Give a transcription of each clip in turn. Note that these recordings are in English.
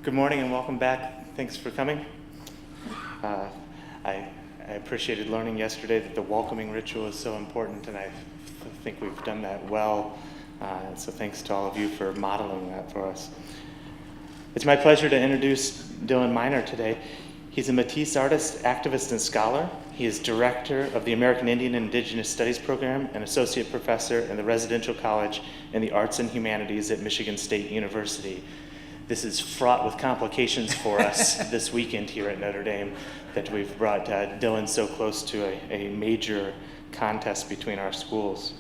Good morning and welcome back. Thanks for coming. I appreciated learning yesterday that the welcoming ritual is so important, and I think we've done that well. So thanks to all of you for modeling that for us. It's my pleasure to introduce Dylan Miner today. He's a Métis artist, activist, and scholar. He is director of the American Indian and Indigenous Studies program and associate professor in the residential college in the arts and humanities at Michigan State University. This is fraught with complications for us this weekend here at Notre Dame, that we've brought Dylan so close to a major contest between our schools.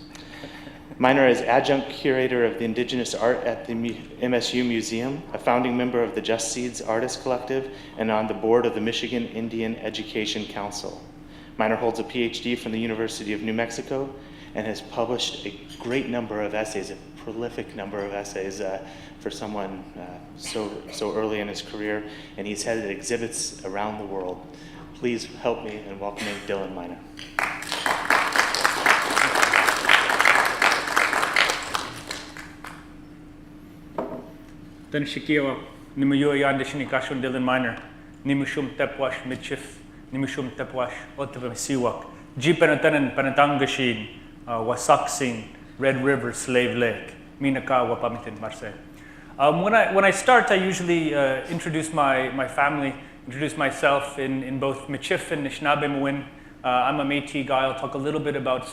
Miner is adjunct curator of the Indigenous Art at the MSU Museum, a founding member of the Just Seeds Artist Collective, and on the board of the Michigan Indian Education Council. Miner holds a PhD from the University of New Mexico and has published a great number of essays, a prolific number of essays for someone so early in his career, and he's headed exhibits around the world. Please help me in welcoming Dylan Miner. Tanishikiwa, Nimuyo Yandishini Kashun Dylan Miner, Nimushum Tepwash Midshif, Nimushum Tepwash, Otava Siwak, Jipanatanan Panatangashin, Wasaksin, Red River, Slave Lake, Minaka Wapamitin Marse. When I start, I usually introduce my family, introduce myself in both Michif and Anishinaabe. I'm a Métis guy. I'll talk a little bit about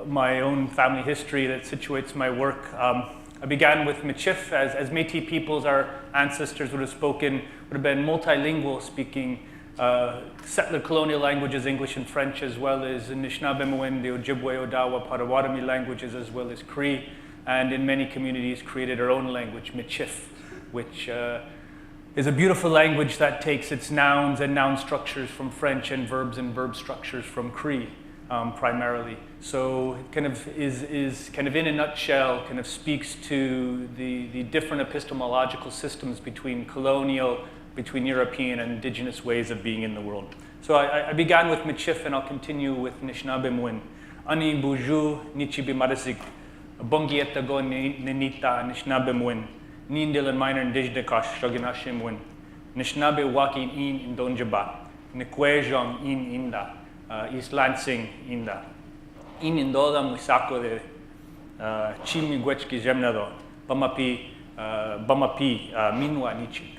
my own family history that situates my work. I began with Michif as Matey Peoples. Our ancestors would have been multilingual, speaking settler colonial languages, English and French, as well as Anishinaabe, the Ojibwe, Odawa, Potawatomi languages, as well as Cree, and in many communities created our own language, Michif, which is a beautiful language that takes its nouns and noun structures from French and verb structures from Cree, primarily. So it kind of is kind of in a nutshell, kind of speaks to the different epistemological systems between European and indigenous ways of being in the world. So I began with Michif, and I'll continue with Anishinaabe. Ani buju nichibi marazik, bongieta go nenita Anishinaabe. Nin Dylan Miner Indigenous Shoginashim. Anishinaabe wakin in Indonjaba. Nekwejong in Inda. East Lansing Inda. In Indoda Musako de Chimney Gwechki Jemnado. Bamapi Minwa Nichi.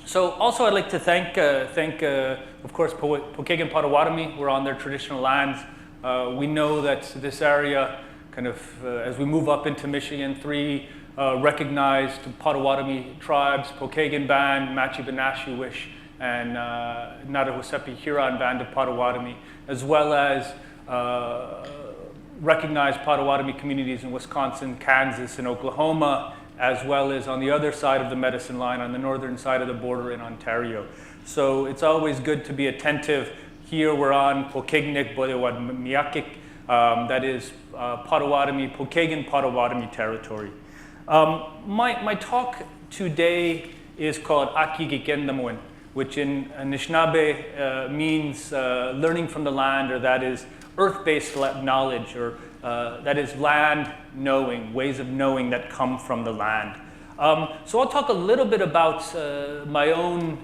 So also I'd like to thank of course, Pokagon Potawatomi. We're on their traditional lands. We know that this area, kind of as we move up into Michigan, three recognized Potawatomi tribes, Pokagon Band, Matchi-Benashewish, and Nadahusepi Huron Band of Potawatomi, as well as recognized Potawatomi communities in Wisconsin, Kansas, and Oklahoma, as well as on the other side of the Medicine Line, on the northern side of the border in Ontario. So it's always good to be attentive. Here we're on Pokagnik Bodewad Miyakik, that is Potawatomi, Pokagon Potawatomi territory. My talk today is called Aki-gikendamowin, which in Anishinaabe means learning from the land, or that is earth-based knowledge, or that is land knowing, ways of knowing that come from the land. So I'll talk a little bit about my own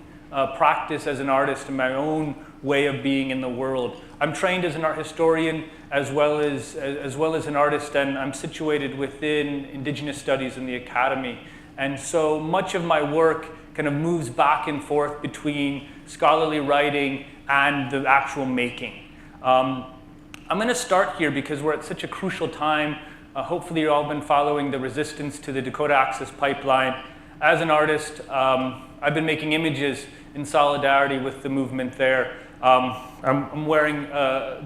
practice as an artist and my own way of being in the world. I'm trained as an art historian as well as an artist, and I'm situated within Indigenous Studies in the Academy. And so much of my work kind of moves back and forth between scholarly writing and the actual making. I'm going to start here because we're at such a crucial time. Hopefully you've all been following the resistance to the Dakota Access Pipeline. As an artist, I've been making images in solidarity with the movement there. I'm wearing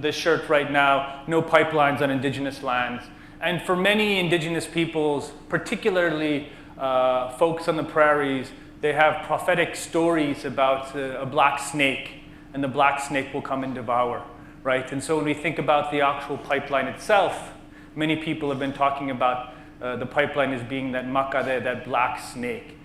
this shirt right now, No Pipelines on Indigenous Lands. And for many Indigenous peoples, particularly folks on the prairies, they have prophetic stories about a black snake, and the black snake will come and devour, right? And so when we think about the actual pipeline itself, many people have been talking about the pipeline as being that makade, that black snake.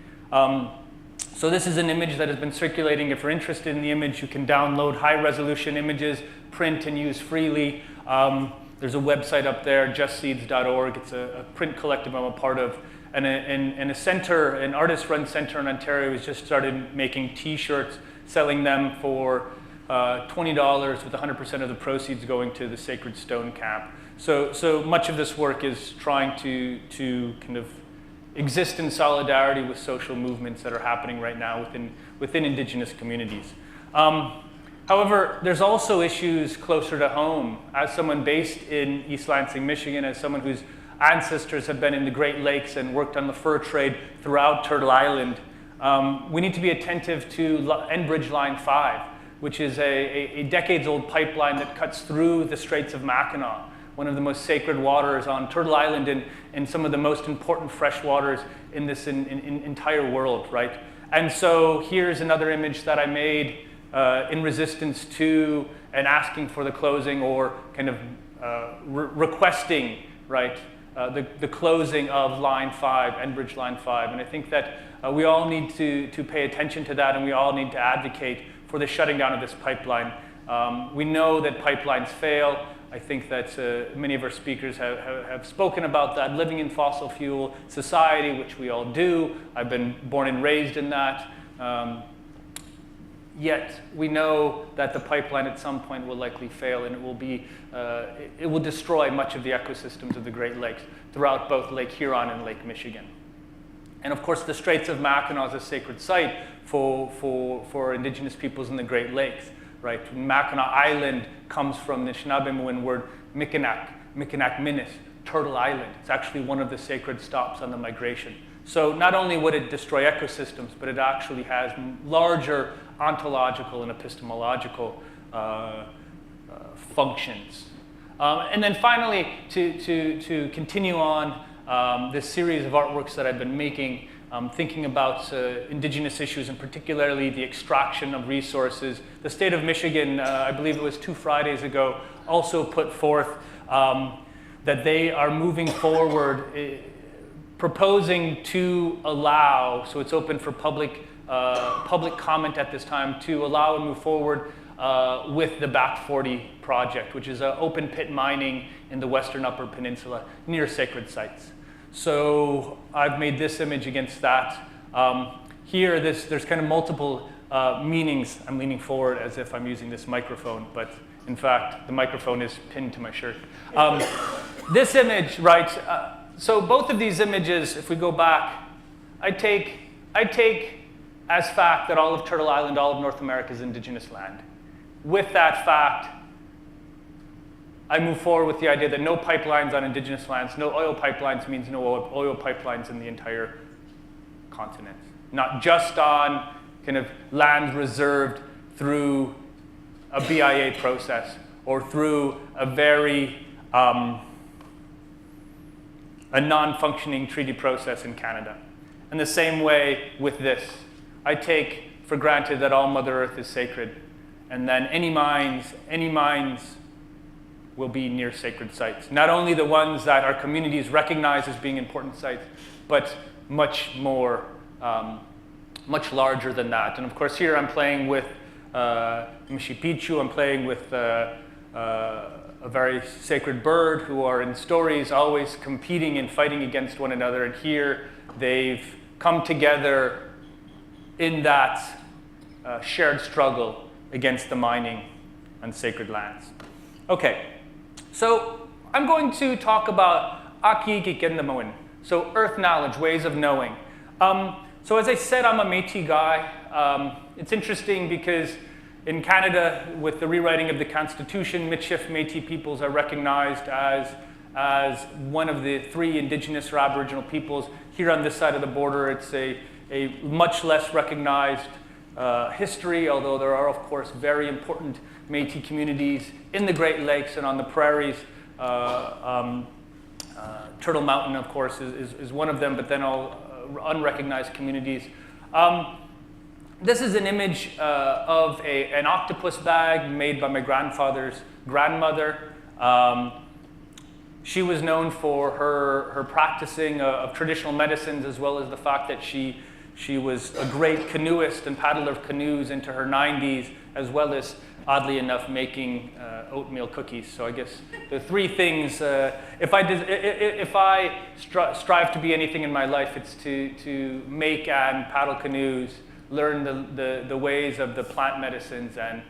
So this is an image that has been circulating. If you're interested in the image, you can download high-resolution images, print and use freely. There's a website up there, justseeds.org. It's a print collective I'm a part of. a center, an artist-run center in Ontario has just started making T-shirts, selling them for $20 with 100% of the proceeds going to the Sacred Stone Camp. So much of this work is trying to kind of exist in solidarity with social movements that are happening right now within Indigenous communities. However, there's also issues closer to home. As someone based in East Lansing, Michigan, as someone whose ancestors have been in the Great Lakes and worked on the fur trade throughout Turtle Island, we need to be attentive to Enbridge Line 5, which is a decades-old pipeline that cuts through the Straits of Mackinac, one of the most sacred waters on Turtle Island and some of the most important fresh waters in this entire world, right? And so here's another image that I made in resistance to and asking for the closing, or kind of requesting, right, the closing of Line 5, Enbridge Line 5. And I think that we all need to pay attention to that, and we all need to advocate for the shutting down of this pipeline. We know that pipelines fail. I think that many of our speakers have spoken about that, living in fossil fuel society, which we all do. I've been born and raised in that. Yet we know that the pipeline at some point will likely fail, and it will destroy much of the ecosystems of the Great Lakes throughout both Lake Huron and Lake Michigan. And of course, the Straits of Mackinac is a sacred site for Indigenous peoples in the Great Lakes, right? Mackinac Island comes from the Anishinaabemowin word Mikinak, Mikinak-Minis, Turtle Island. It's actually one of the sacred stops on the migration. So not only would it destroy ecosystems, but it actually has larger ontological and epistemological functions. And then finally, to continue on this series of artworks that I've been making, thinking about Indigenous issues, and particularly the extraction of resources. The state of Michigan, I believe it was 2 Fridays ago, also put forth that they are moving forward, proposing to allow, so it's open for public comment at this time, to allow and move forward with the Back 40 project, which is open pit mining in the Western Upper Peninsula near sacred sites. So I've made this image against that. Here, there's kind of multiple meanings. I'm leaning forward as if I'm using this microphone, but in fact, the microphone is pinned to my shirt. This image, right, so both of these images, if we go back, I take as fact that all of Turtle Island, all of North America is Indigenous land. With that fact, I move forward with the idea that no pipelines on Indigenous lands, no oil pipelines means no oil pipelines in the entire continent. Not just on kind of land reserved through a BIA process or through a very a non-functioning treaty process in Canada. And the same way with this. I take for granted that all Mother Earth is sacred, and then any mines will be near sacred sites. Not only the ones that our communities recognize as being important sites, but much more, much larger than that. And of course here I'm playing with Mishipichu, I'm playing with a very sacred bird who are in stories always competing and fighting against one another. And here they've come together in that shared struggle against the mining on sacred lands. Okay, so I'm going to talk about Aki-gikendamowin, so earth knowledge, ways of knowing. So as I said, I'm a Métis guy. It's interesting because in Canada, with the rewriting of the Constitution, Métis peoples are recognized as one of the 3 Indigenous or Aboriginal peoples. Here on this side of the border, it's a much less recognized history, although there are, of course, very important Métis communities in the Great Lakes and on the prairies. Turtle Mountain, of course, is one of them, but then all unrecognized communities. This is an image of an octopus bag made by my grandfather's grandmother. She was known for her practicing of traditional medicines, as well as the fact that she was a great canoeist and paddler of canoes into her 90s, as well as oddly enough, making oatmeal cookies. So I guess the three things, if I strive to be anything in my life, it's to make and paddle canoes, learn the ways of the plant medicines, and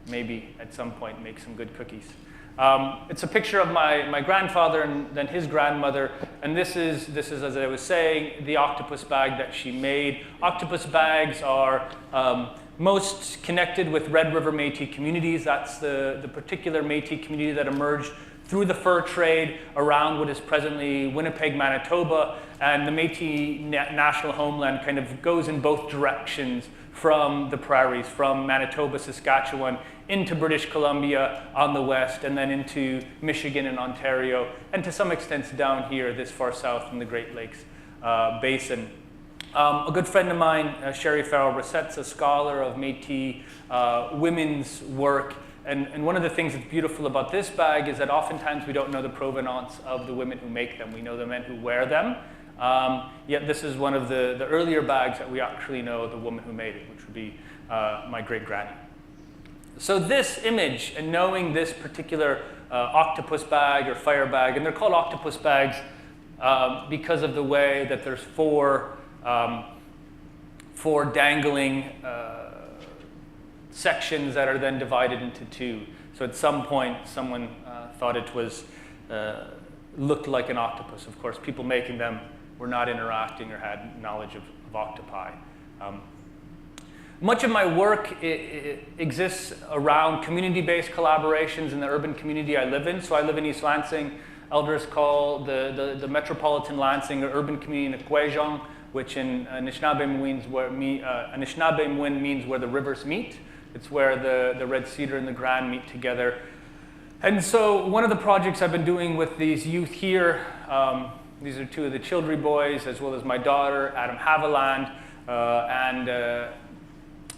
maybe at some point make some good cookies. It's a picture of my grandfather and then his grandmother, and this is, as I was saying, the octopus bag that she made. Octopus bags are most connected with Red River Métis communities. That's the particular Métis community that emerged through the fur trade around what is presently Winnipeg, Manitoba, and the Métis national homeland kind of goes in both directions from the prairies, from Manitoba, Saskatchewan, into British Columbia on the west, and then into Michigan and Ontario, and to some extent down here, this far south in the Great Lakes Basin. A good friend of mine, Sherry Farrell-Brissette's a scholar of Métis women's work, and one of the things that's beautiful about this bag is that oftentimes we don't know the provenance of the women who make them. We know the men who wear them, yet this is one of the earlier bags that we actually know the woman who made it, which would be my great-granny. So this image, and knowing this particular octopus bag or fire bag, and they're called octopus bags because of the way that there's four dangling sections that are then divided into two. So at some point, someone thought it was looked like an octopus. Of course, people making them were not interacting or had knowledge of octopi. Much of my work exists around community-based collaborations in the urban community I live in. So I live in East Lansing. Elders call the metropolitan Lansing an urban community in Pokagon, which in Anishinaabemowin means where the rivers meet. It's where the red cedar and the grand meet together. And so one of the projects I've been doing with these youth here, these are two of the Childry boys, as well as my daughter, Adam Haviland, and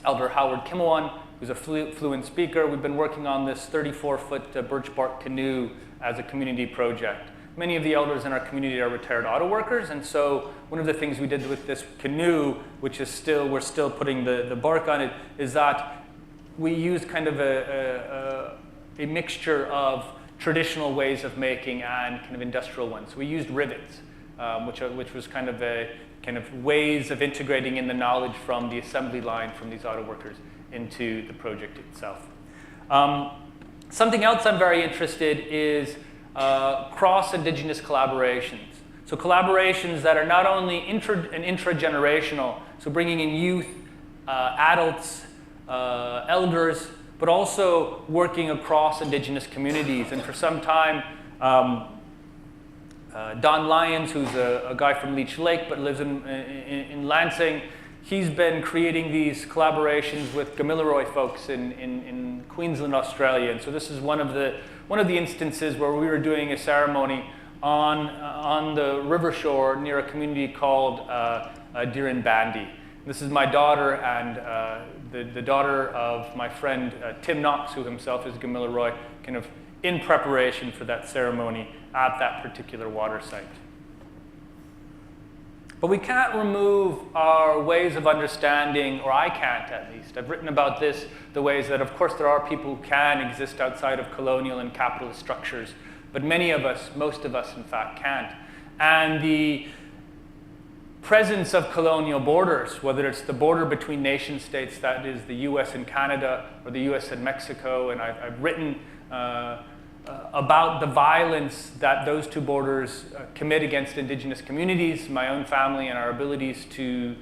Elder Howard Kimawan, who's a fluent speaker. We've been working on this 34-foot birch bark canoe as a community project. Many of the elders in our community are retired auto workers, and so one of the things we did with this canoe, which is we're still putting the bark on it, is that we used kind of a mixture of traditional ways of making and kind of industrial ones. We used rivets, which was kind of ways of integrating in the knowledge from the assembly line from these auto workers into the project itself. Something else I'm very interested in is cross-Indigenous collaborations. So collaborations that are not only intra-generational, so bringing in youth, adults, elders, but also working across Indigenous communities. And for some time, Don Lyons, who's a guy from Leech Lake but lives in Lansing, he's been creating these collaborations with Gamilaroi folks in Queensland, Australia. And so this is one of the instances where we were doing a ceremony on the river shore near a community called Dirin Bandi. This is my daughter and the daughter of my friend Tim Knox, who himself is Gamilaroi, kind of in preparation for that ceremony at that particular water site. But we can't remove our ways of understanding, or I can't at least. I've written about this, the ways that, of course, there are people who can exist outside of colonial and capitalist structures, but many of us, most of us, in fact, can't. And the presence of colonial borders, whether it's the border between nation states, that is the US and Canada, or the US and Mexico, and I've written about the violence that those two borders commit against Indigenous communities, my own family, and our abilities to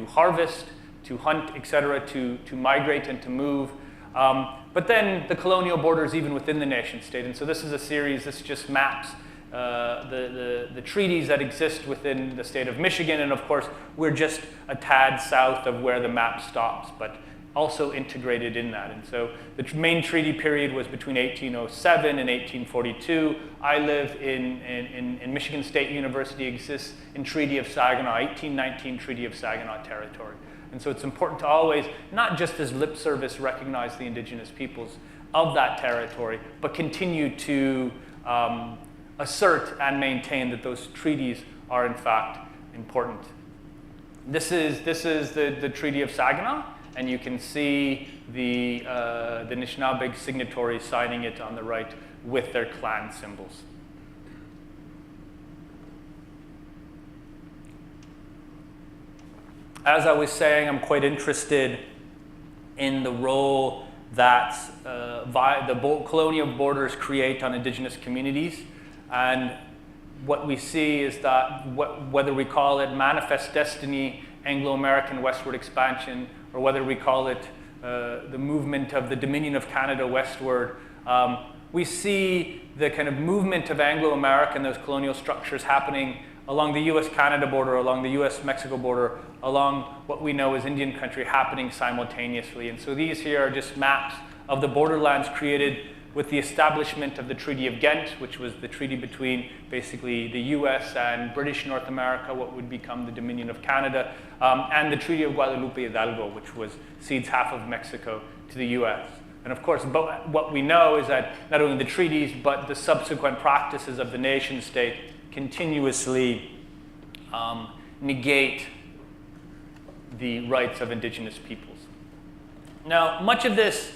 harvest, to hunt, etc., to migrate and to move. But then the colonial borders even within the nation state. And so this is a series, this just maps the treaties that exist within the state of Michigan. And of course, we're just a tad south of where the map stops, but also integrated in that. And so the main treaty period was between 1807 and 1842. I live in Michigan State University, exists in Treaty of Saginaw, 1819 Treaty of Saginaw territory. And so it's important to always, not just as lip service, recognize the Indigenous peoples of that territory, but continue to assert and maintain that those treaties are in fact important. This is the Treaty of Saginaw. and you can see the Anishinaabe signatories signing it on the right with their clan symbols. As I was saying, I'm quite interested in the role that the colonial borders create on Indigenous communities. And what we see is that whether we call it manifest destiny, Anglo-American westward expansion, or whether we call it the movement of the Dominion of Canada westward, we see the kind of movement of Anglo-American, those colonial structures happening along the US-Canada border, along the US-Mexico border, along what we know as Indian country, happening simultaneously. And so these here are just maps of the borderlands created with the establishment of the Treaty of Ghent, which was the treaty between basically the US and British North America, what would become the Dominion of Canada, and the Treaty of Guadalupe Hidalgo, which cedes half of Mexico to the US. And of course, what we know is that not only the treaties, but the subsequent practices of the nation state continuously negate the rights of Indigenous peoples. Now, much of this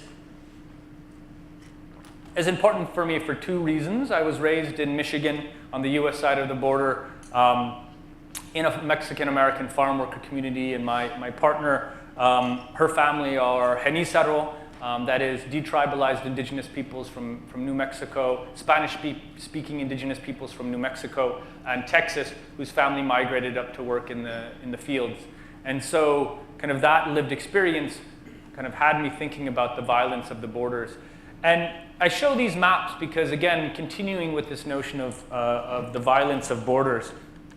is important for me for two reasons. I was raised in Michigan on the US side of the border in a Mexican-American farm worker community, and my partner, her family are Genízaro, that is detribalized Indigenous peoples from New Mexico, Spanish-speaking Indigenous peoples from New Mexico, and Texas, whose family migrated up to work in the fields. And so kind of that lived experience kind of had me thinking about the violence of the borders. And I show these maps because, again, continuing with this notion of the violence of borders.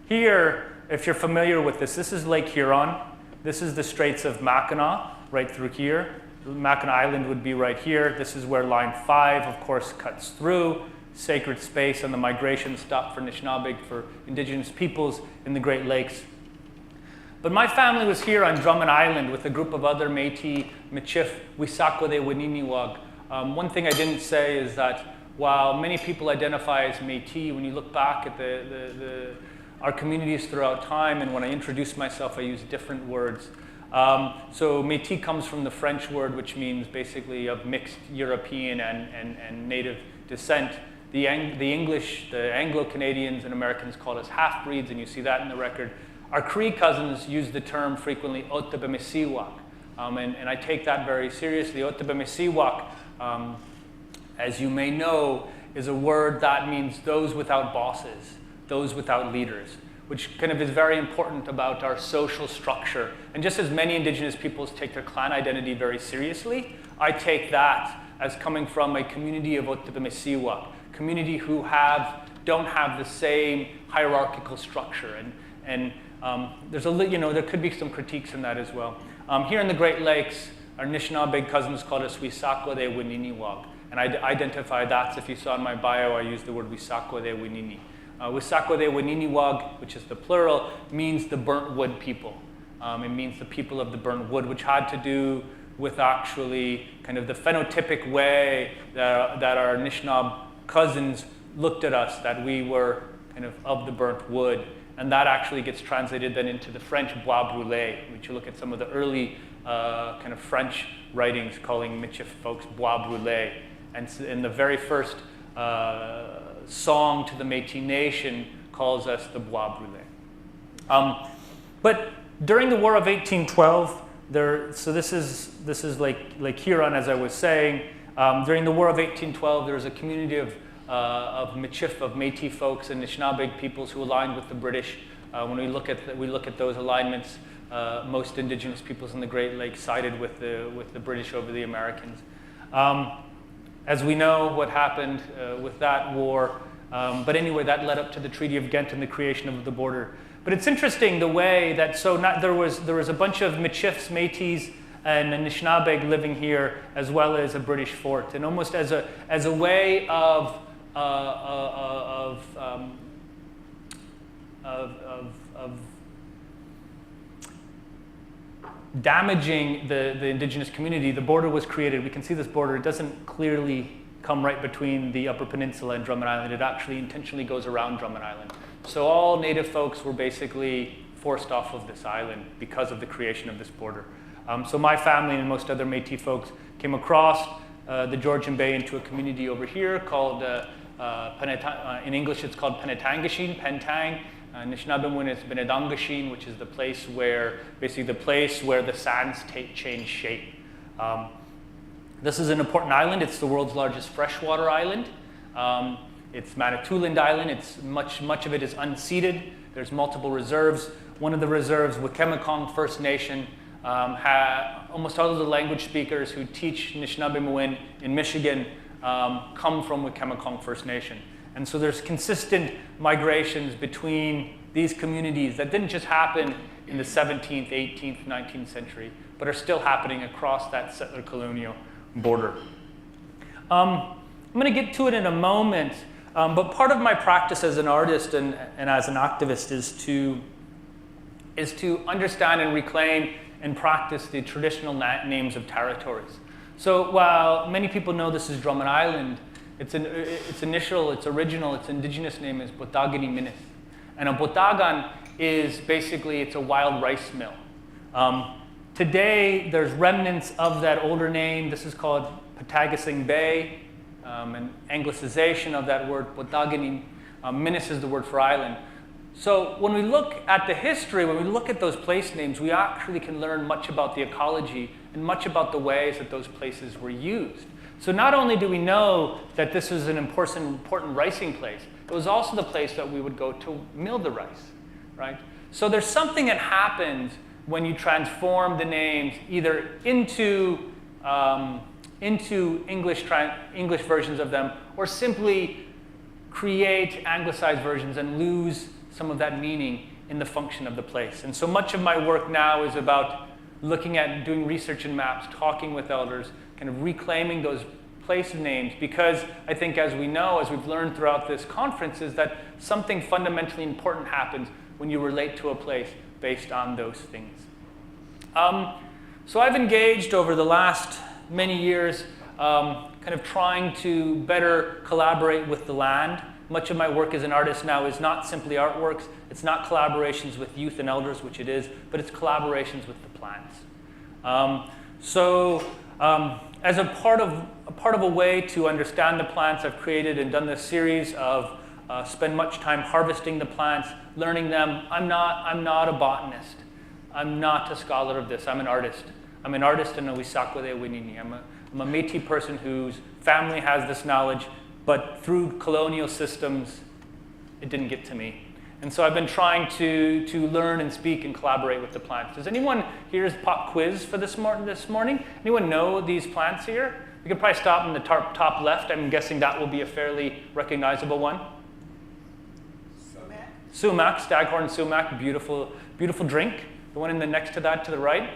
Here, if you're familiar with this is Lake Huron. This is the Straits of Mackinac, right through here. Mackinac Island would be right here. This is where Line 5, of course, cuts through. Sacred space and the migration stop for Anishinaabe, for Indigenous peoples in the Great Lakes. But my family was here on Drummond Island with a group of other Métis, Michif, Wisakode, Wininiwag. One thing I didn't say is that while many people identify as Métis, when you look back at our communities throughout time, and when I introduce myself, I use different words. So Métis comes from the French word, which means basically of mixed European and native descent. The English, the Anglo-Canadians and Americans call us half-breeds, and you see that in the record. Our Cree cousins use the term frequently, Otebemisiwak, and I take that very seriously. Otebemisiwak, as you may know, is a word that means those without bosses, those without leaders, which kind of is very important about our social structure. And just as many Indigenous peoples take their clan identity very seriously, I take that as coming from a community of Otebemisiwak, community who don't have the same hierarchical structure. And there's there could be some critiques in that as well. Here in the Great Lakes, our Anishinaabe cousins called us Wisakode Wininiwag. And I identify that. If you saw in my bio, I used the word Wisakode Winini. Wisakode Wininiwag, which is the plural, means the burnt wood people. It means the people of the burnt wood, which had to do with actually kind of the phenotypic way that our Anishinaabe cousins looked at us, that we were kind of the burnt wood. And that actually gets translated then into the French bois brûlé, which you look at some of the early kind of French writings calling Michif folks bois brûlé. And in the very first song to the Métis Nation calls us the bois brûlé. But during the War of 1812, so this is like Huron, as I was saying. During the War of 1812, there was a community of Michif, of Métis folks and Anishinaabe peoples who aligned with the British. When we look at those alignments, most Indigenous peoples in the Great Lakes sided with the British over the Americans. As we know, what happened with that war. But anyway, that led up to the Treaty of Ghent and the creation of the border. But it's interesting the way that there was a bunch of Michifs, Métis, and Anishinaabe living here, as well as a British fort, and almost as a way of damaging the Indigenous community. The border was created. We can see this border. It doesn't clearly come right between the Upper Peninsula and Drummond Island. It actually intentionally goes around Drummond Island. So all native folks were basically forced off of this island because of the creation of this border. So my family and most other Métis folks came across the Georgian Bay into a community over here called, in English it's called Penetangashin, Pentang. Anishinaabe is Benedangashin, which is the place where, basically the place where the sands change shape. This is an important island. It's the world's largest freshwater island. It's Tooand Island. It's much of it is unceded. There's multiple reserves. One of the reserves, Wichemekong First Nation, almost all of the language speakers who teach Anishinaabe in Michigan come from Wichemekong First Nation. And so there's consistent migrations between these communities that didn't just happen in the 17th, 18th, 19th century, but are still happening across that settler colonial border. I'm going to get to it in a moment, but part of my practice as an artist and as an activist is to understand and reclaim and practice the traditional names of territories. So while many people know this is Drummond Island, its original, its indigenous name is Pokagon Minith. And a Pokagon is basically, it's a wild rice mill. Today, there's remnants of that older name. This is called Pokagon Bay, an anglicization of that word, Pokagon. Minith is the word for island. So when we look at the history, when we look at those place names, we actually can learn much about the ecology and much about the ways that those places were used. So not only do we know that this was an important ricing place, it was also the place that we would go to mill the rice, right? So there's something that happens when you transform the names either into English versions of them, or simply create anglicized versions and lose some of that meaning in the function of the place. And so much of my work now is about looking at doing research in maps, talking with elders, kind of reclaiming those place names, because I think, as we know, as we've learned throughout this conference, is that something fundamentally important happens when you relate to a place based on those things. So I've engaged over the last many years kind of trying to better collaborate with the land. Much of my work as an artist now is not simply artworks. It's not collaborations with youth and elders, which it is, but it's collaborations with the plants. As a part of a way to understand the plants, I've created and done this series of spend much time harvesting the plants, learning them. I'm not a botanist. I'm not a scholar of this. I'm an artist. I'm an artist in a Wisakwade Winini. I'm a Métis person whose family has this knowledge, but through colonial systems, it didn't get to me. And so I've been trying to learn and speak and collaborate with the plants. Does anyone here's pop quiz for this morning? Anyone know these plants here? We could probably stop in the top left. I'm guessing that will be a fairly recognizable one. Sumac. Sumac, staghorn sumac, beautiful, beautiful drink. The one in the next to that to the right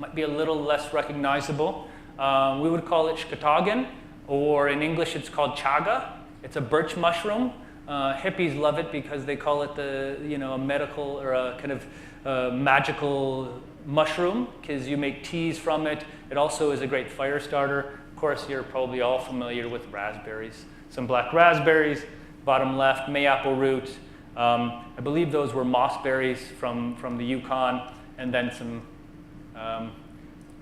might be a little less recognizable. We would call it Pokagon, or in English it's called chaga. It's a birch mushroom. Hippies love it because they call it a medical or a kind of magical mushroom, because you make teas from it. It also is a great fire starter. Of course, you're probably all familiar with raspberries. Some black raspberries, bottom left, mayapple root. I believe those were mossberries from the Yukon, and then some,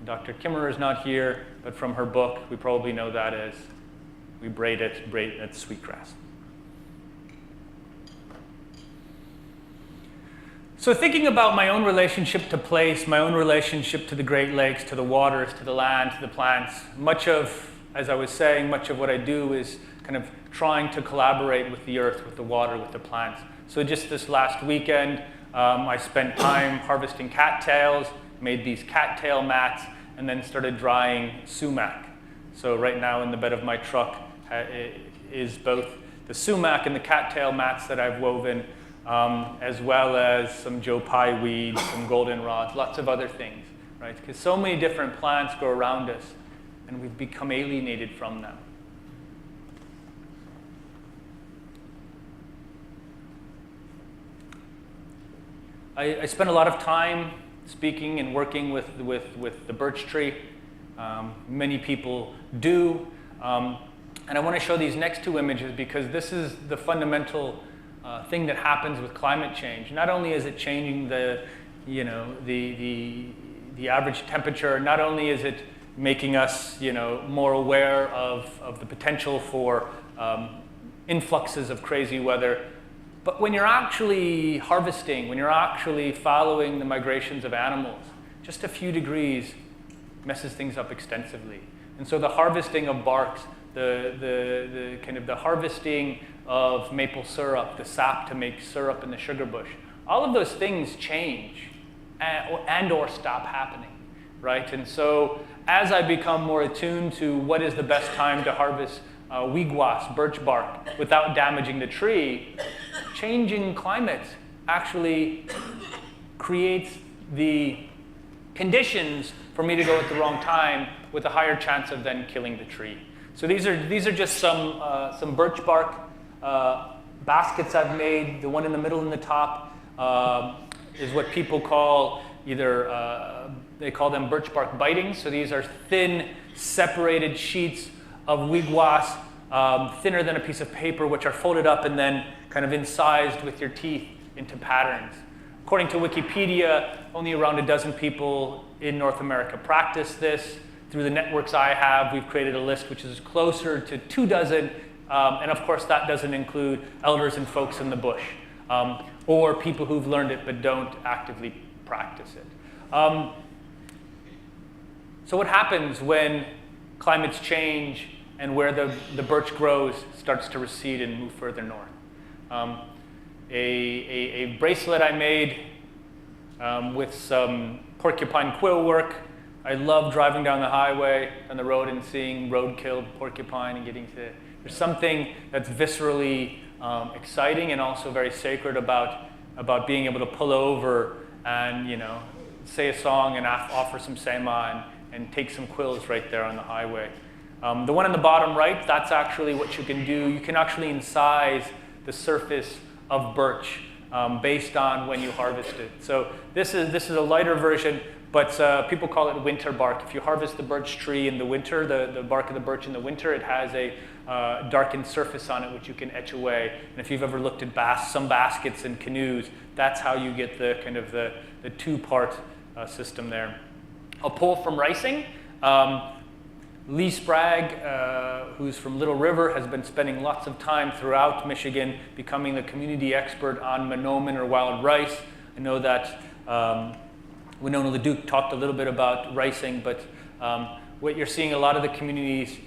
Dr. Kimmerer is not here, but from her book, we probably know that as, we braid it sweetgrass. So thinking about my own relationship to place, my own relationship to the Great Lakes, to the waters, to the land, to the plants, much of, as I was saying, much of what I do is kind of trying to collaborate with the earth, with the water, with the plants. So just this last weekend, I spent time harvesting cattails, made these cattail mats, and then started drying sumac. So right now in the bed of my truck is both the sumac and the cattail mats that I've woven, as well as some Joe Pye weeds, some goldenrods, lots of other things, right? Because so many different plants grow around us, and we've become alienated from them. I spent a lot of time speaking and working with the birch tree. Many people do. And I want to show these next two images because this is the fundamental thing that happens with climate change. Not only is it changing the the average temperature, not only is it making us, more aware of the potential for influxes of crazy weather, but when you're actually harvesting, when you're actually following the migrations of animals, just a few degrees messes things up extensively. And so the harvesting of barks, the harvesting of maple syrup, the sap to make syrup in the sugarbush, all of those things change and or stop happening, right? And so as I become more attuned to what is the best time to harvest Whig Watson, birch bark, without damaging the tree, changing climate actually creates the conditions for me to go at the wrong time with a higher chance of then killing the tree. So these are just some birch bark baskets I've made. The one in the middle and the top is what people call they call them birch bark bitings. So these are thin, separated sheets of Whig Watson, thinner than a piece of paper, which are folded up and then kind of incised with your teeth into patterns. According to Wikipedia, only around a dozen people in North America practice this. Through the networks I have, we've created a list which is closer to 24, and of course that doesn't include elders and folks in the bush, or people who've learned it but don't actively practice it. So what happens when climates change and where the birch grows starts to recede and move further north? A bracelet I made with some porcupine quill work. I love driving down the highway, on the road, and seeing road-killed porcupine and getting to... There's something that's viscerally exciting and also very sacred about being able to pull over and, say a song and offer some sema and take some quills right there on the highway. The one on the bottom right, that's actually what you can do. You can actually incise the surface of birch based on when you harvest it. So this is a lighter version, but people call it winter bark. If you harvest the birch tree in the winter, the bark of the birch in the winter, it has a darkened surface on it which you can etch away. And if you've ever looked at some baskets and canoes, that's how you get the kind of the two-part system there. A pull from ricing. Lee Sprague, who's from Little River, has been spending lots of time throughout Michigan becoming the community expert on monoman or wild rice. I know that Winona LeDuc talked a little bit about ricing, but what you're seeing a lot of the communities,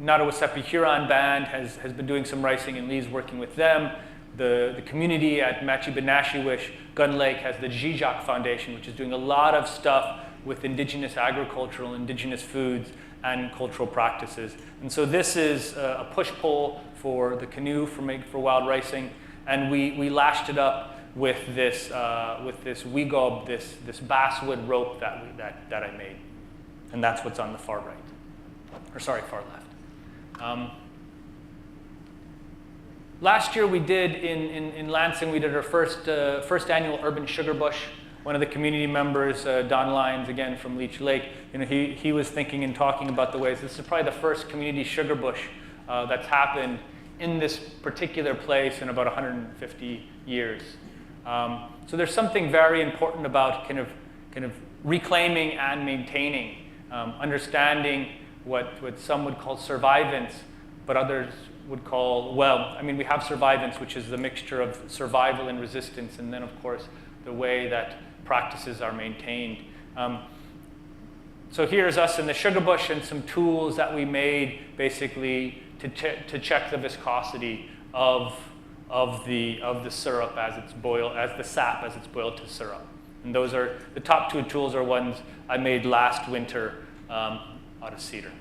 Nottawasapi Huron Band has been doing some ricing, and Lee's working with them. The community at Matchi-Benashiwish, Gun Lake, has the Zizak Foundation, which is doing a lot of stuff with indigenous agricultural, indigenous foods, and cultural practices. And so this is a push-pull for the canoe for wild ricing, and we lashed it up with this wegob, this basswood rope that I made, and that's what's on the far right, far left. Last year we did in Lansing, we did our first annual urban sugarbush. One of the community members, Don Lyons, again from Leech Lake, he was thinking and talking about the ways, this is probably the first community sugarbush that's happened in this particular place in about 150 years. So there's something very important about kind of reclaiming and maintaining, understanding what some would call survivance, but others would call, we have survivance, which is the mixture of survival and resistance, and then of course the way that practices are maintained. So here's us in the sugarbush and some tools that we made basically to check the viscosity of the syrup as it's boiled, as the sap as it's boiled to syrup. And those are, the top two tools are ones I made last winter out of cedar.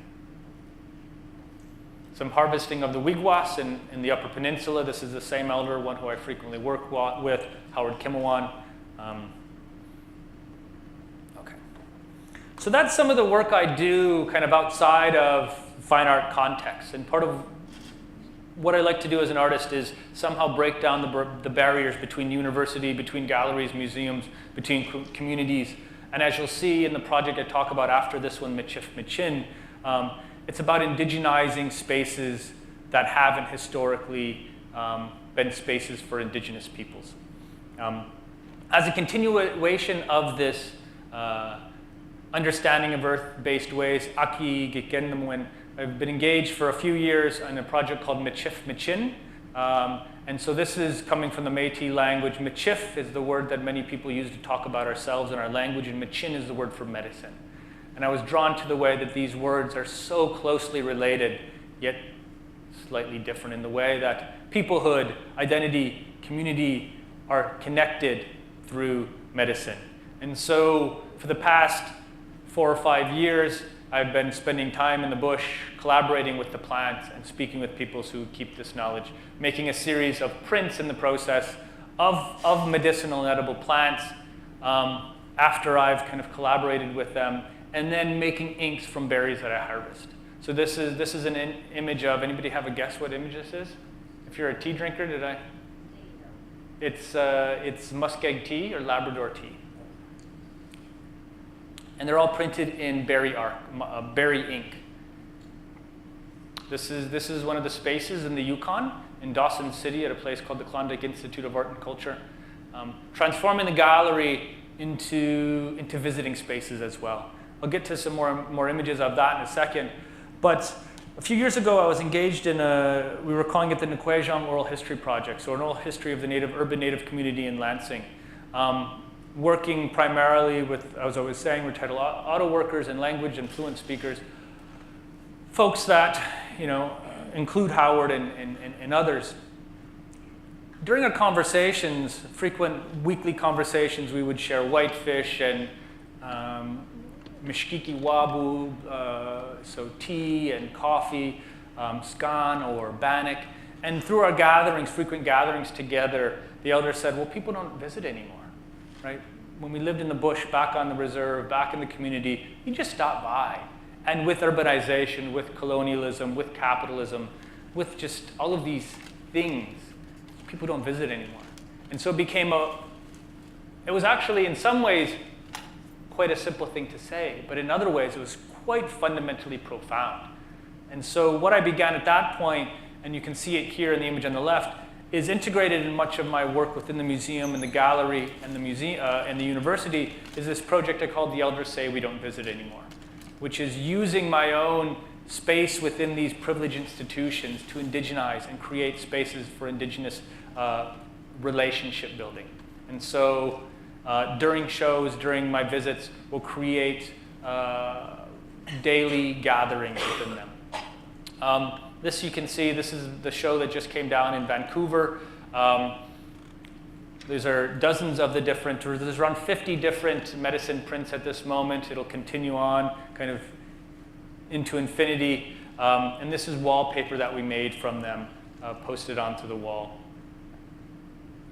Some harvesting of the Whig Watson in the Upper Peninsula. This is the same elder, one who I frequently work with, Howard Kimawan. Okay. So that's some of the work I do kind of outside of fine art context. And part of what I like to do as an artist is somehow break down the barriers between university, between galleries, museums, between communities. And as you'll see in the project I talk about after this one, Midshipmen Chin, it's about indigenizing spaces that haven't historically been spaces for indigenous peoples. As a continuation of this understanding of earth-based ways, Aki-gikendamowin. I've been engaged for a few years on a project called Midshipmen Chin. And so this is coming from the Matey language. Midship is the word that many people use to talk about ourselves in our language, and Michin is the word for medicine. And I was drawn to the way that these words are so closely related, yet slightly different in the way that peoplehood, identity, community are connected through medicine. And so for the past 4 or 5 years, I've been spending time in the bush, collaborating with the plants and speaking with people who keep this knowledge, making a series of prints in the process of medicinal and edible plants after I've kind of collaborated with them, and then making inks from berries that I harvest. So this is an image of, anybody have a guess what image this is? If you're a tea drinker, did I? It's muskeg tea or Labrador tea. And they're all printed in berry ink. This is one of the spaces in the Yukon, in Dawson City, at a place called the Klondike Institute of Art and Culture, transforming the gallery into visiting spaces as well. I'll get to some more images of that in a second. But a few years ago, I was engaged in we were calling it the Pokagon Oral History Project, so an oral history of the urban native community in Lansing. Working primarily with, as I was saying, retired auto workers and language and fluent speakers, folks that, include Howard and others. During our conversations, frequent weekly conversations, we would share whitefish and mishkiki wabu, so tea and coffee, skan or bannock. And through our gatherings, frequent gatherings together, the elder said, well, people don't visit anymore. Right? When we lived in the bush, back on the reserve, back in the community, you just stopped by. And with urbanization, with colonialism, with capitalism, with just all of these things, people don't visit anymore. And so it was actually in some ways quite a simple thing to say, but in other ways it was quite fundamentally profound. And so what I began at that point, and you can see it here in the image on the left, is integrated in much of my work within the museum and the gallery and the museum and the university, is this project I called The Elders Say We Don't Visit Anymore, which is using my own space within these privileged institutions to indigenize and create spaces for indigenous relationship building. And so during shows, during my visits, we'll create daily gatherings within them. This you can see, this is the show that just came down in Vancouver. These are dozens of the different, there's around 50 different medicine prints at this moment. It'll continue on kind of into infinity. And this is wallpaper that we made from them, posted onto the wall.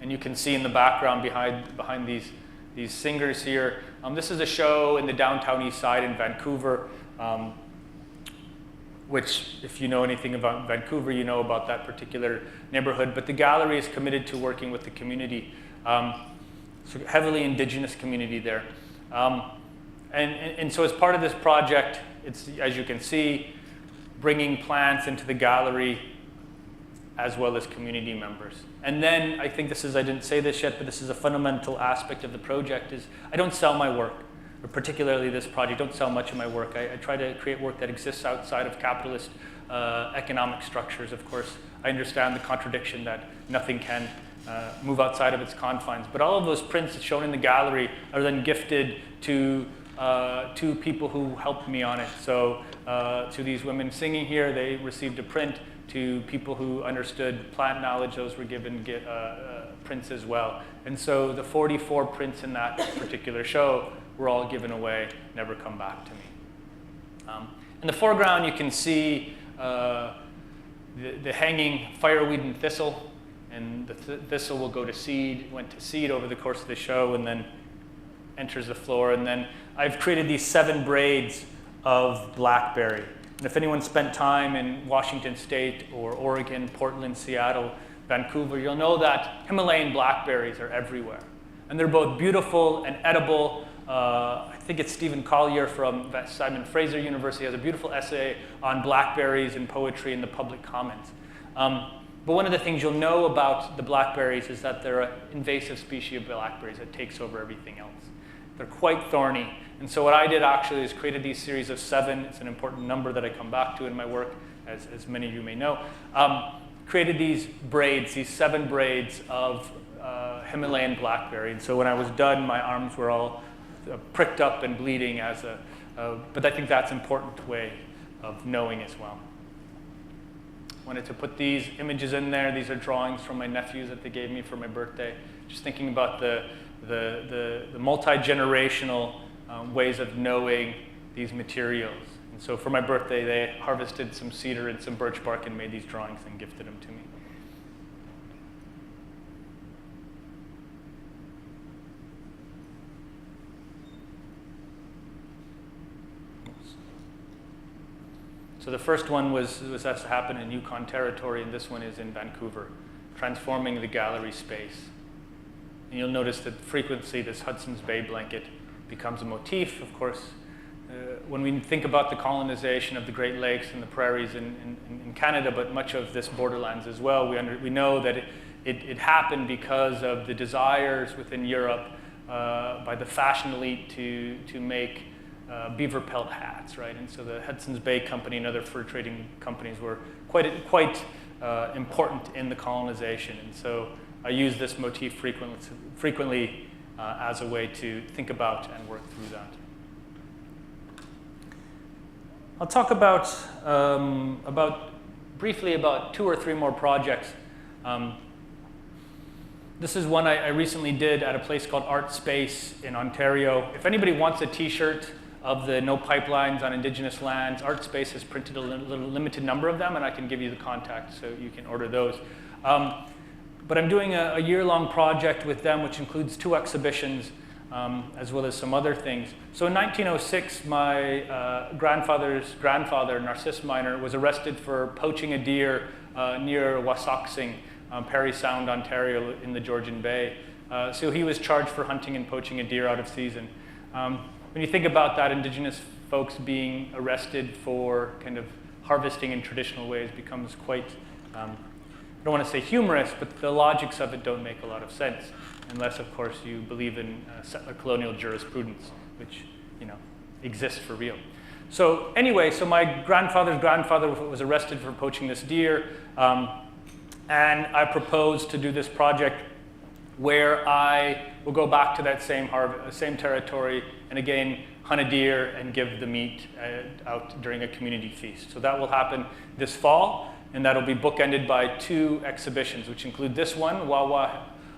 And you can see in the background behind these singers here. This is a show in the downtown Eastside in Vancouver. Which, if you know anything about Vancouver, you know about that particular neighborhood. But the gallery is committed to working with the community, so heavily indigenous community there. And so as part of this project, it's, as you can see, bringing plants into the gallery as well as community members. And then I think I didn't say this yet, but this is a fundamental aspect of the project, is I don't sell my work. Or particularly this project, don't sell much of my work. I try to create work that exists outside of capitalist economic structures, of course. I understand the contradiction that nothing can move outside of its confines. But all of those prints shown in the gallery are then gifted to people who helped me on it. So to these women singing here, they received a print. To people who understood plant knowledge, those were given prints as well. And so the 44 prints in that particular show were all given away, never come back to me. In the foreground, you can see the hanging fireweed and thistle, and the thistle will go to seed, went to seed over the course of the show, and then enters the floor. And then I've created these 7 braids of blackberry. And if anyone spent time in Washington State or Oregon, Portland, Seattle, Vancouver, you'll know that Himalayan blackberries are everywhere. And they're both beautiful and edible. I think it's Stephen Collier from Simon Fraser University has a beautiful essay on blackberries and poetry in the public commons. But one of the things you'll know about the blackberries is that they're an invasive species of blackberries that takes over everything else. They're quite thorny. And so what I did actually is created these series of 7. It's an important number that I come back to in my work, as many of you may know. Created these braids, these 7 braids of Himalayan blackberry. And so when I was done, my arms were all pricked up and bleeding but I think that's an important way of knowing as well. Wanted to put these images in there. These are drawings from my nephews that they gave me for my birthday. Just thinking about the multi-generational ways of knowing these materials. And so for my birthday, they harvested some cedar and some birch bark and made these drawings and gifted them to me. So the first one was has to happen in Yukon Territory, and this one is in Vancouver, transforming the gallery space. And you'll notice that frequently this Hudsons Bay blanket becomes a motif. Of course, when we think about the colonization of the Great Lakes and the prairies in Canada, but much of this borderlands as well, we know that it happened because of the desires within Europe by the fashion elite to make beaver pelt hats, right? And so the Hudsons Bay Company and other fur trading companies were quite important in the colonization. And so I use this motif frequently as a way to think about and work through that. I'll talk briefly about 2 or 3 more projects. This is one I recently did at a place called Art Space in Ontario. If anybody wants a t-shirt of the No Pipelines on Indigenous Lands, Art Space has printed a limited number of them, and I can give you the contact so you can order those. But I'm doing a year-long project with them, which includes 2 exhibitions, as well as some other things. So in 1906, my grandfather's grandfather, Narcisse Miner, was arrested for poaching a deer near Wasauksing, Parry Sound, Ontario, in the Georgian Bay. So he was charged for hunting and poaching a deer out of season. When you think about that, Indigenous folks being arrested for kind of harvesting in traditional ways becomes quite, I don't want to say humorous, but the logics of it don't make a lot of sense, unless, of course, you believe in settler colonial jurisprudence, which, exists for real. So anyway, so my grandfather's grandfather was arrested for poaching this deer, and I proposed to do this project where I will go back to that same territory and again hunt a deer and give the meat out during a community feast. So that will happen this fall, and that'll be bookended by 2 exhibitions, which include this one, Wawash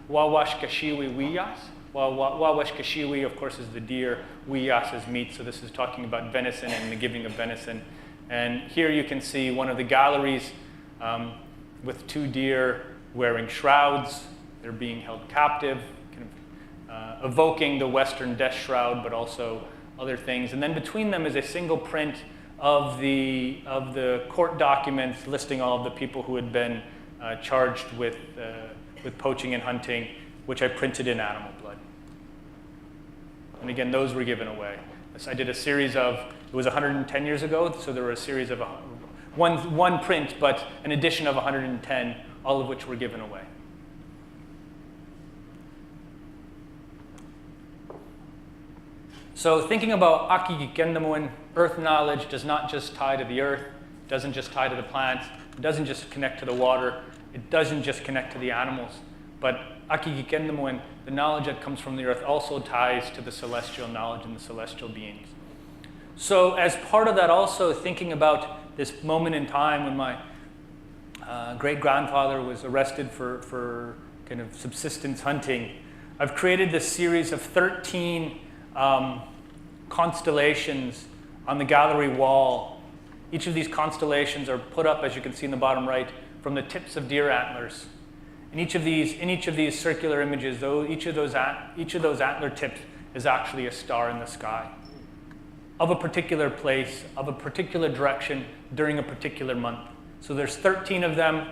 Kashiwi Wiyas. Wawash Kashiwi, of course, is the deer. Wiyas is meat, so this is talking about venison and the giving of venison. And here you can see one of the galleries with 2 deer wearing shrouds. They're being held captive, kind of evoking the Western death shroud, but also other things. And then between them is a single print of the court documents listing all of the people who had been charged with poaching and hunting, which I printed in animal blood. And again, those were given away. So I did a series of, it was 110 years ago, so there were a series of one print, but an edition of 110, all of which were given away. So thinking about Aki-gikendamowin, earth knowledge does not just tie to the earth, doesn't just tie to the plants, it doesn't just connect to the water, it doesn't just connect to the animals, but Aki-gikendamowin, the knowledge that comes from the earth, also ties to the celestial knowledge and the celestial beings. So as part of that, also thinking about this moment in time when my great-grandfather was arrested for kind of subsistence hunting, I've created this series of 13 constellations on the gallery wall. Each of these constellations are put up, as you can see in the bottom right, from the tips of deer antlers. In each of these circular images, each of those antler tips is actually a star in the sky of a particular place, of a particular direction during a particular month. So there's 13 of them.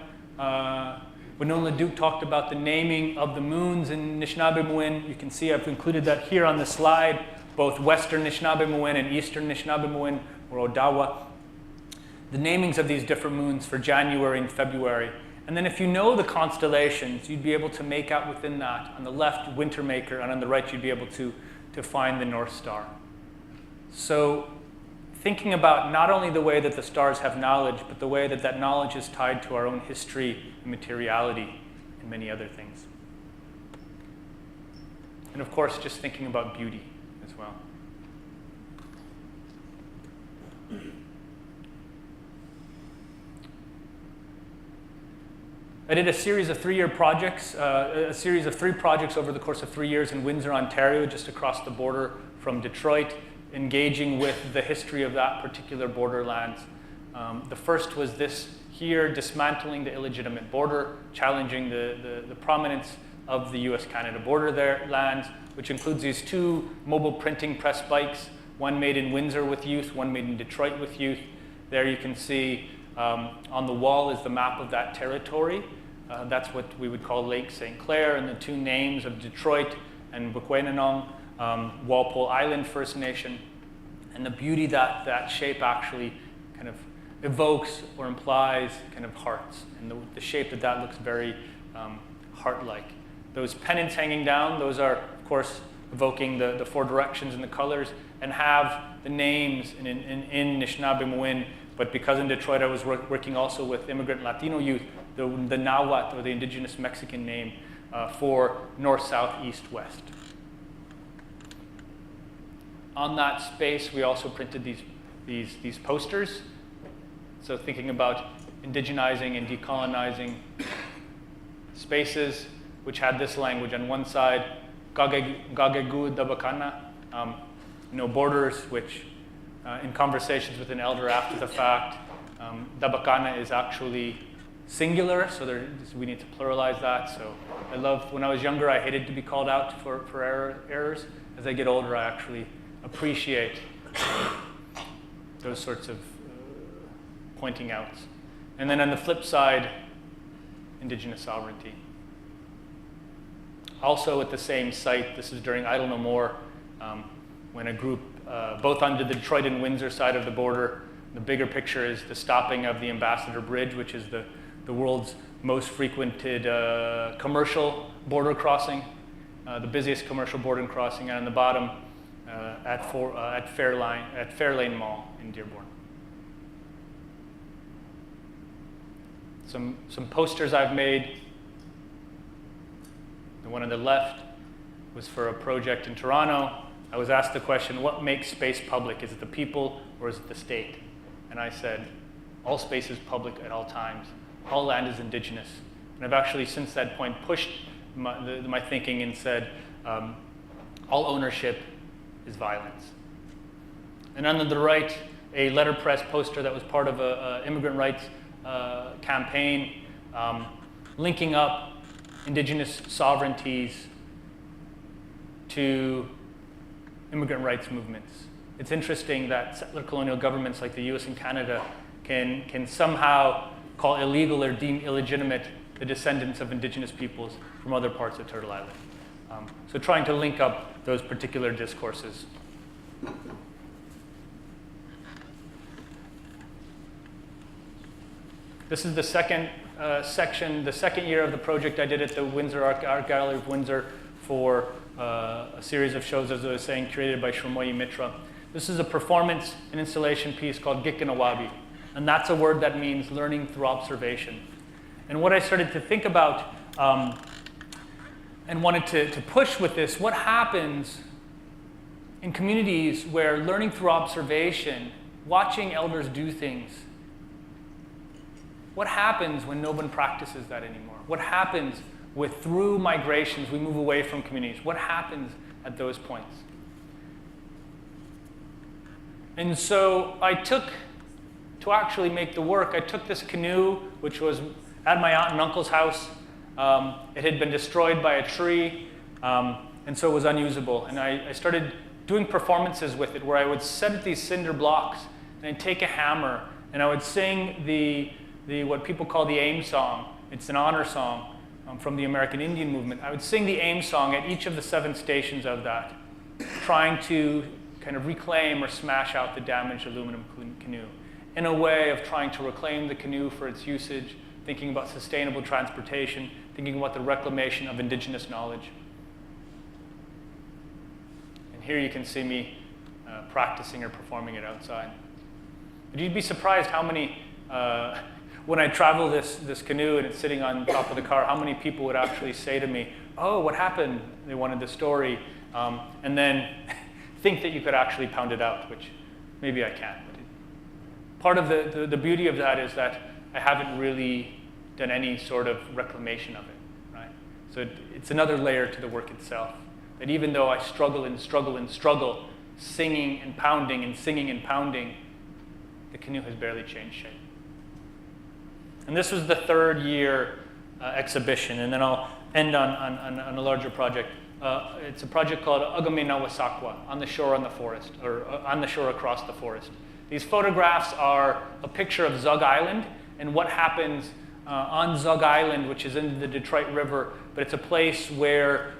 Winona Leduc talked about the naming of the moons in Anishinaabe-Mowin. You can see I've included that here on the slide, both Western Anishinaabe-Mowin and Eastern Anishinaabe-Mowin, or Odawa. The namings of these different moons for January and February. And then if you know the constellations, you'd be able to make out within that, on the left, Wintermaker, and on the right, you'd be able to to find the North Star. So thinking about not only the way that the stars have knowledge, but the way that that knowledge is tied to our own history and materiality and many other things. And of course, just thinking about beauty as well. I did a series of 3-year projects, a series of 3 projects over the course of 3 years in Windsor, Ontario, just across the border from Detroit, engaging with the history of that particular borderlands. The first was this here, dismantling the illegitimate border, challenging the prominence of the US-Canada border there, lands, which includes these 2 mobile printing press bikes, one made in Windsor with youth, one made in Detroit with youth. There you can see on the wall is the map of that territory. That's what we would call Lake St. Clair, and the 2 names of Detroit and Bukwenanong, Walpole Island First Nation, and the beauty that that shape actually kind of evokes or implies kind of hearts, and the shape that that looks very heart-like. Those pennants hanging down, those are, of course, evoking the 4 directions and the colors, and have the names in Anishinaabe-Mowin. But because in Detroit I was working also with immigrant Latino youth, the Nahuatl, or the indigenous Mexican name for north, south, east, west. On that space, we also printed these posters. So thinking about indigenizing and decolonizing spaces, which had this language on one side, Gagegu Dabakana, no borders, which in conversations with an elder after the fact, Dabakana is actually singular, so we need to pluralize that. So I love, when I was younger, I hated to be called out for errors. As I get older, I actually appreciate those sorts of pointing outs. And then on the flip side, Indigenous sovereignty. Also at the same site, this is during Idle No More, when a group, both on the Detroit and Windsor side of the border, the bigger picture is the stopping of the Ambassador Bridge, which is the world's most frequented commercial border crossing, the busiest commercial border crossing, and on the bottom at Fairlane Mall in Dearborn. Some posters I've made. The one on the left was for a project in Toronto. I was asked the question, what makes space public? Is it the people or is it the state? And I said, all space is public at all times. All land is indigenous. And I've actually, since that point, pushed my thinking and said, all ownership is violence. And on the right, a letterpress poster that was part of an immigrant rights campaign, linking up indigenous sovereignties to immigrant rights movements. It's interesting that settler colonial governments like the US and Canada can somehow call illegal or deem illegitimate the descendants of indigenous peoples from other parts of Turtle Island. So trying to link up those particular discourses. This is the second section, the second year of the project I did at the Windsor Art Gallery of Windsor for a series of shows, as I was saying, curated by Shramoyi Mitra. This is a performance and installation piece called Gikendamowin, and that's a word that means learning through observation. And what I started to think about and wanted to push with this, what happens in communities where learning through observation, watching elders do things, what happens when no one practices that anymore? What happens with through migrations, we move away from communities? What happens at those points? And so I took, to actually make the work, I took this canoe, which was at my aunt and uncle's house. It had been destroyed by a tree, and so it was unusable. And I started doing performances with it where I would set these cinder blocks, and I'd take a hammer, and I would sing the what people call the AIM song. It's an honor song from the American Indian movement. I would sing the AIM song at each of the 7 stations of that, trying to kind of reclaim or smash out the damaged aluminum canoe in a way of trying to reclaim the canoe for its usage, thinking about sustainable transportation, thinking about the reclamation of indigenous knowledge. And here you can see me practicing or performing it outside. But you'd be surprised how many, when I travel this canoe and it's sitting on top of the car, how many people would actually say to me, oh, what happened? They wanted the story. And then think that you could actually pound it out, which maybe I can't. But part of the beauty of that is that I haven't really done any sort of reclamation of it, right? So it's another layer to the work itself. That even though I struggle and struggle and struggle, singing and pounding and singing and pounding, the canoe has barely changed shape. And this was the third year exhibition, and then I'll end on a larger project. It's a project called Agame Nawasakwa, on the shore on the forest, or on the shore across the forest. These photographs are a picture of Zug Island and what happens on Zug Island, which is in the Detroit River, but it's a place where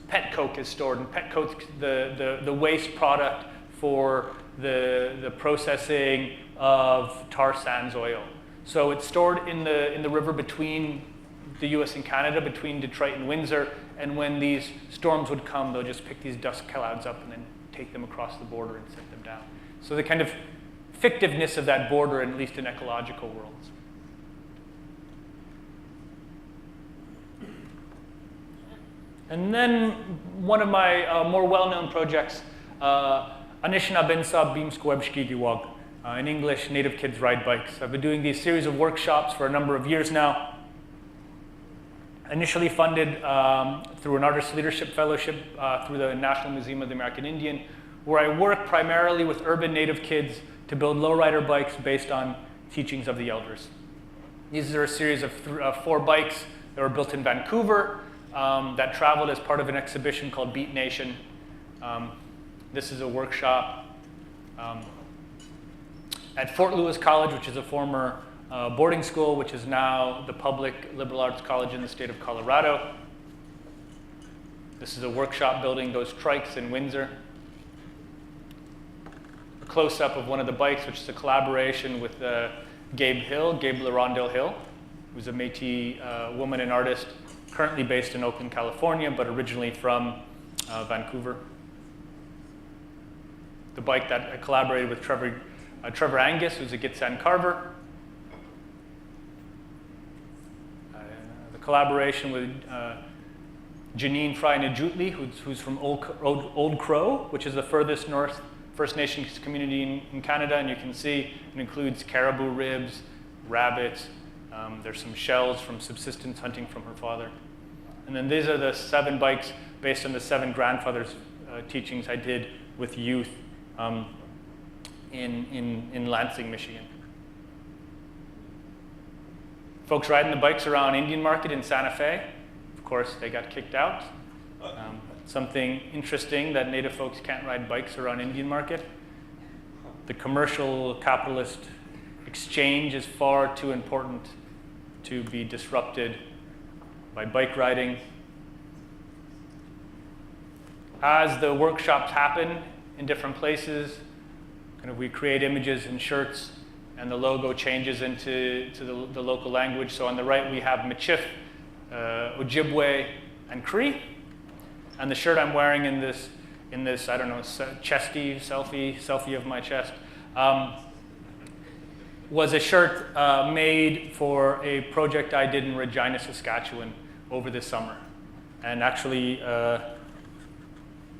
pet coke is stored, and pet coke, the waste product for the processing of tar sands oil. So it's stored in the river between the US and Canada, between Detroit and Windsor, and when these storms would come, they'll just pick these dust clouds up and then take them across the border and set them down. So the kind of fictiveness of that border, at least in ecological worlds. And then one of my more well-known projects, Anishinaabensa Beamsquebshkigiwag, in English, Native Kids Ride Bikes. I've been doing these series of workshops for a number of years now. Initially funded through an Artist Leadership Fellowship through the National Museum of the American Indian, where I work primarily with urban Native kids to build lowrider bikes based on teachings of the elders. These are a series of 4 bikes that were built in Vancouver that traveled as part of an exhibition called Beat Nation. This is a workshop at Fort Lewis College, which is a former boarding school, which is now the public liberal arts college in the state of Colorado. This is a workshop building those trikes in Windsor. A close-up of one of the bikes, which is a collaboration with Gabe Hill, Gabe LaRondelle Hill, who's a Métis woman and artist, currently based in Oakland, California, but originally from Vancouver. The bike that I collaborated with Trevor Angus, who's a Kitson Carver. The collaboration with Janine Fry-Najutli, who's from Old Crow, which is the furthest north First Nations community in Canada, and you can see it includes caribou ribs, rabbits. There's some shells from subsistence hunting from her father. And then these are the 7 bikes based on the 7 grandfathers' teachings I did with youth in Lansing, Michigan. Folks riding the bikes around Indian Market in Santa Fe. Of course, they got kicked out. Something interesting that Native folks can't ride bikes around Indian Market. The commercial capitalist exchange is far too important to be disrupted by bike riding. As the workshops happen in different places, kind of we create images and shirts, and the logo changes into the local language. So on the right we have Michif, Ojibwe, and Cree. And the shirt I'm wearing in this I don't know, chesty selfie of my chest, was a shirt made for a project I did in Regina, Saskatchewan over this summer. And actually,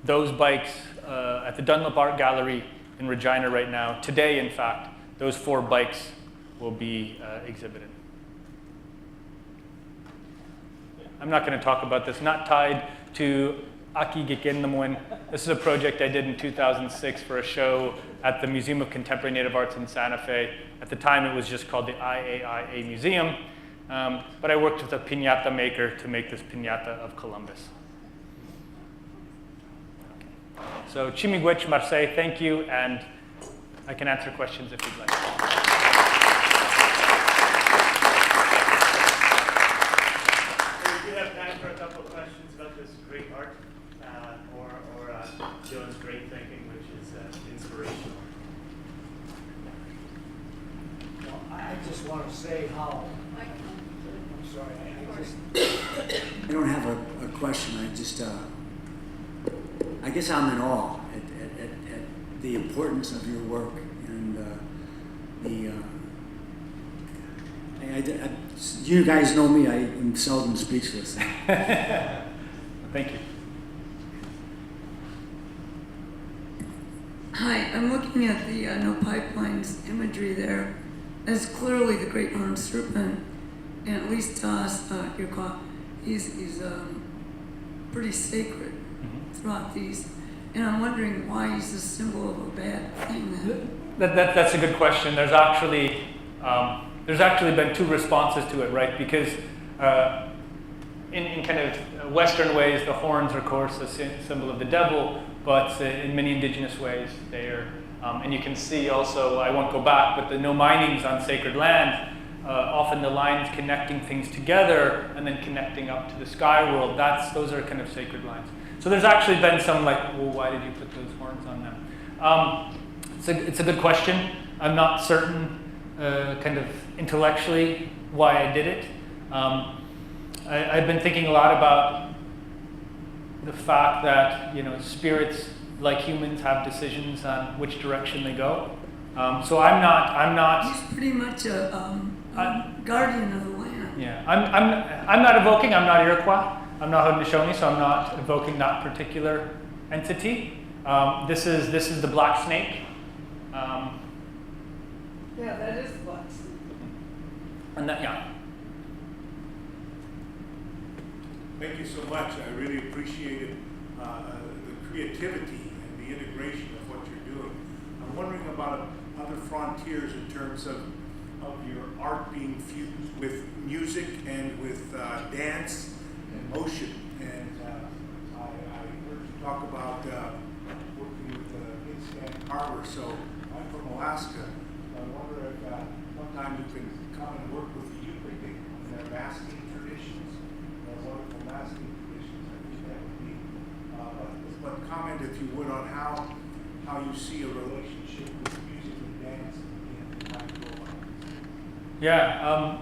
those bikes at the Dunlop Art Gallery in Regina right now, today in fact, those 4 bikes will be exhibited. I'm not going to talk about this, not tied to Aki-gikendamowin. This is a project I did in 2006 for a show at the Museum of Contemporary Native Arts in Santa Fe. At the time, it was just called the IAIA Museum. But I worked with a piñata maker to make this piñata of Columbus. Okay. So, Chimigwech Marseille, thank you, and I can answer questions if you'd like. We do have time for a couple of questions about this great art, or Joan's great thinking, which is inspirational. Well, I just want to say how, I'm sorry, I don't have a question. I guess I'm in awe at the importance of your work and you guys know me, I am seldom speechless. Thank you. Hi, I'm looking at the no pipelines imagery there. That's clearly the Great Horned Serpent, and at least to us, he's pretty sacred throughout these. And I'm wondering why he's a symbol of a bad thing. That's a good question. There's actually been two responses to it, right? Because in kind of Western ways, the horns are, of course, a symbol of the devil, but in many Indigenous ways, they are. And you can see also, I won't go back, but the no minings on sacred land, often the lines connecting things together and then connecting up to the sky world, those are kind of sacred lines. So there's actually been some like, well, why did you put those horns on them? It's a good question. I'm not certain kind of intellectually why I did it. I've been thinking a lot about the fact that, spirits like humans have decisions on which direction they go. So I'm not. He's pretty much a guardian of the land. Yeah, I'm not evoking. I'm not Iroquois. I'm not Haudenosaunee, so I'm not evoking that particular entity. This is the black snake. Yeah, that is black snake. And that, yeah. Thank you so much. I really appreciated the creativity and the integration of what you're doing. I'm wondering about other frontiers in terms of your art being fused with music and with dance and motion. And I heard you talk about working with Kitson Carver. So I'm from Alaska. I wonder if sometime you can come and work with the Yupik and their masking traditions. Wonderful masking traditions. I think that would be. But comment, if you would, on how you see a relationship with music and dance and how you go about it. Yeah,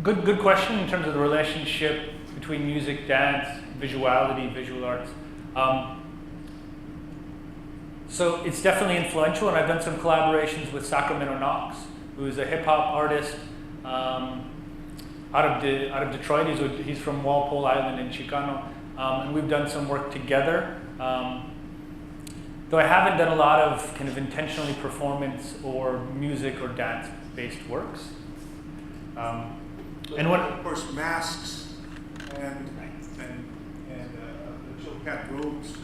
good question in terms of the relationship between music, dance, visuality, visual arts. So it's definitely influential, and I've done some collaborations with Sacramento Knox, who is a hip hop artist out of Detroit. He's from Walpole Island in Chicano, and we've done some work together. Though I haven't done a lot of kind of intentionally performance or music or dance-based works. And what, of course, masks and the Chilkat robes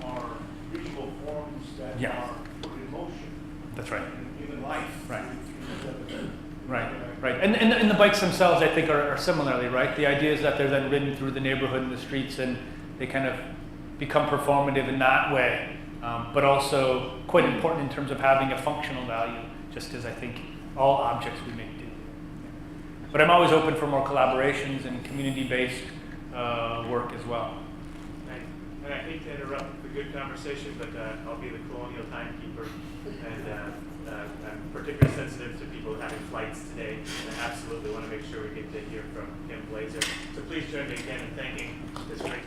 are visual forms that are put in motion. That's right. And given life. Right. Right. And the bikes themselves, I think, are similarly, right? The idea is that they're then ridden through the neighborhood and the streets, and they kind of become performative in that way, but also quite important in terms of having a functional value, just as I think all objects we make do. But I'm always open for more collaborations and community-based work as well. And I hate to interrupt the good conversation, but I'll be the colonial timekeeper, and I'm particularly sensitive to people having flights today, and I absolutely want to make sure we get to hear from Kim Blazer. So please join me again in thanking this great